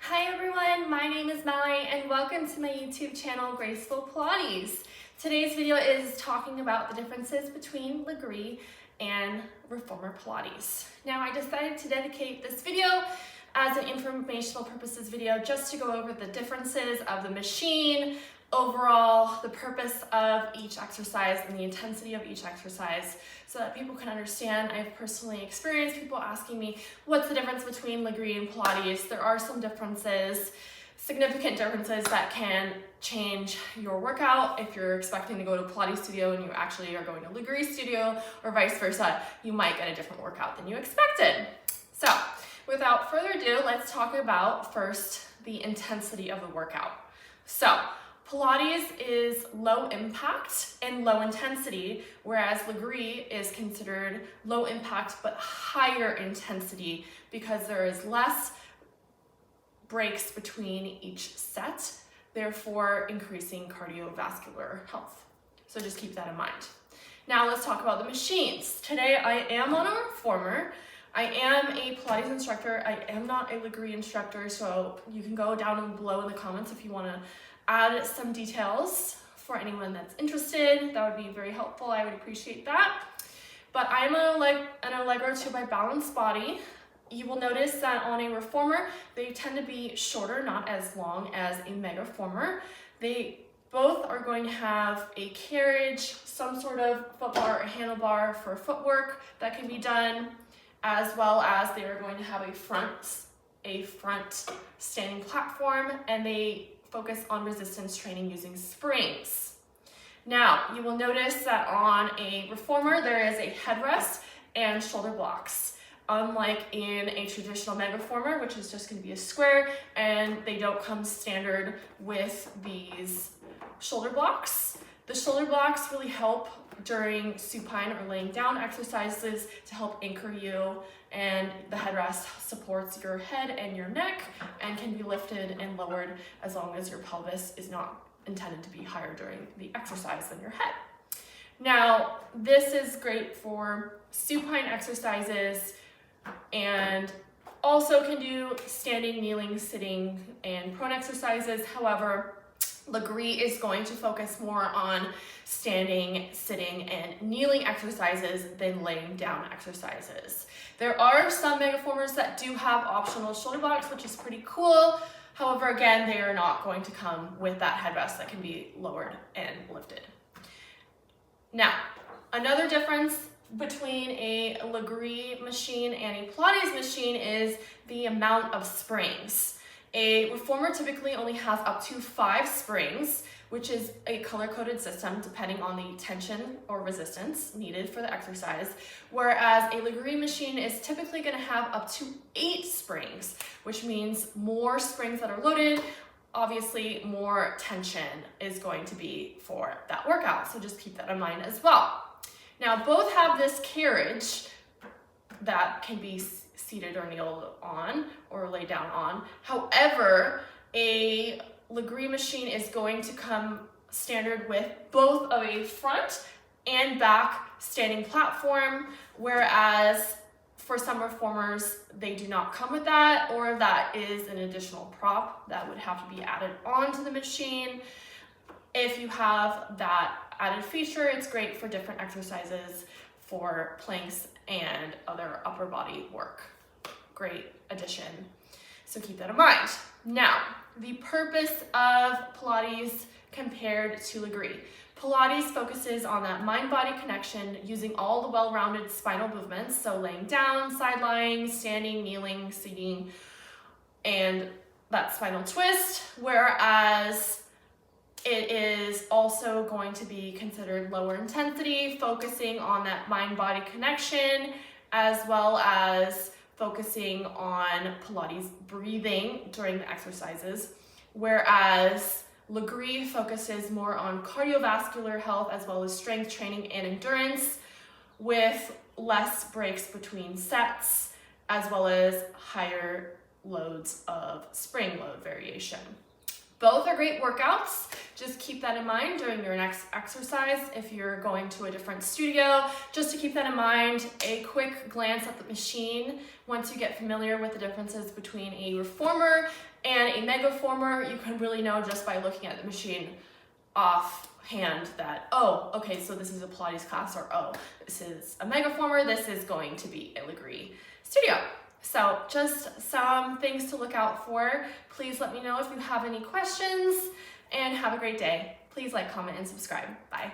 Hi everyone, my name is Mallory and welcome to my YouTube channel, Graceful Pilates. Today's video is talking about the differences between Lagree and Reformer Pilates. Now I decided to dedicate this video as an informational purposes video just to go over the differences of the machine, overall the purpose of each exercise and the intensity of each exercise so that people can understand. I've personally experienced people asking me what's the difference between Lagree and Pilates. There are some differences, significant differences that can change your workout. If you're expecting to go to a Pilates studio and you actually are going to Lagree studio or vice versa, you might get a different workout than you expected. So without further ado, let's talk about first the intensity of the workout. So Pilates is low impact and low intensity, whereas Lagree is considered low impact but higher intensity because there is less breaks between each set, therefore increasing cardiovascular health. So just keep that in mind. Now let's talk about the machines. Today I am on a Reformer. I am a Pilates instructor. I am not a Lagree instructor, so you can go down below in the comments if you want to add some details for anyone that's interested. That would be very helpful. I would appreciate that. But I'm an Allegro 2x Balance body. You will notice that on a Reformer, they tend to be shorter, not as long as a Mega Reformer. They both are going to have a carriage, some sort of foot bar or handlebar for footwork that can be done, as well as they are going to have a front standing platform, and they focus on resistance training using springs. Now, you will notice that on a Reformer, there is a headrest and shoulder blocks. Unlike in a traditional Mega Reformer, which is just going to be a square, and they don't come standard with these shoulder blocks. The shoulder blocks really help during supine or laying down exercises to help anchor you, and the headrest supports your head and your neck and can be lifted and lowered as long as your pelvis is not intended to be higher during the exercise than your head. Now, this is great for supine exercises and also can do standing, kneeling, sitting, and prone exercises. However, Lagree is going to focus more on standing, sitting, and kneeling exercises than laying down exercises. There are some Mega Reformers that do have optional shoulder blocks, which is pretty cool. However, again, they are not going to come with that headrest that can be lowered and lifted. Now, another difference between a Lagree machine and a Pilates machine is the amount of springs. A Reformer typically only has up to 5 springs, which is a color-coded system depending on the tension or resistance needed for the exercise, whereas a Lagree machine is typically going to have up to 8 springs, which means more springs that are loaded, obviously more tension is going to be for that workout, so just keep that in mind as well. Now, both have this carriage that can be seated or kneeled on or lay down on. However, a Lagree machine is going to come standard with both of a front and back standing platform, whereas for some Reformers, they do not come with that, or that is an additional prop that would have to be added onto the machine. If you have that added feature, it's great for different exercises, for planks and other upper body work. Great addition, so keep that in mind. Now, the purpose of Pilates compared to Lagree. Pilates focuses on that mind-body connection using all the well-rounded spinal movements, so laying down, side lying, standing, kneeling, seating, and that spinal twist, whereas it is also going to be considered lower intensity, focusing on that mind-body connection, as well as focusing on Pilates breathing during the exercises, whereas Lagree focuses more on cardiovascular health as well as strength training and endurance, with less breaks between sets, as well as higher loads of spring load variation. Both are great workouts. Just keep that in mind during your next exercise. If you're going to a different studio, just to keep that in mind, a quick glance at the machine. Once you get familiar with the differences between a reformer and a megaformer, you can really know just by looking at the machine offhand that, oh, okay, so this is a Pilates class, or oh, this is a megaformer, this is going to be a Lagree studio. So just some things to look out for. Please let me know if you have any questions, and have a great day. Please like, comment, and subscribe. Bye.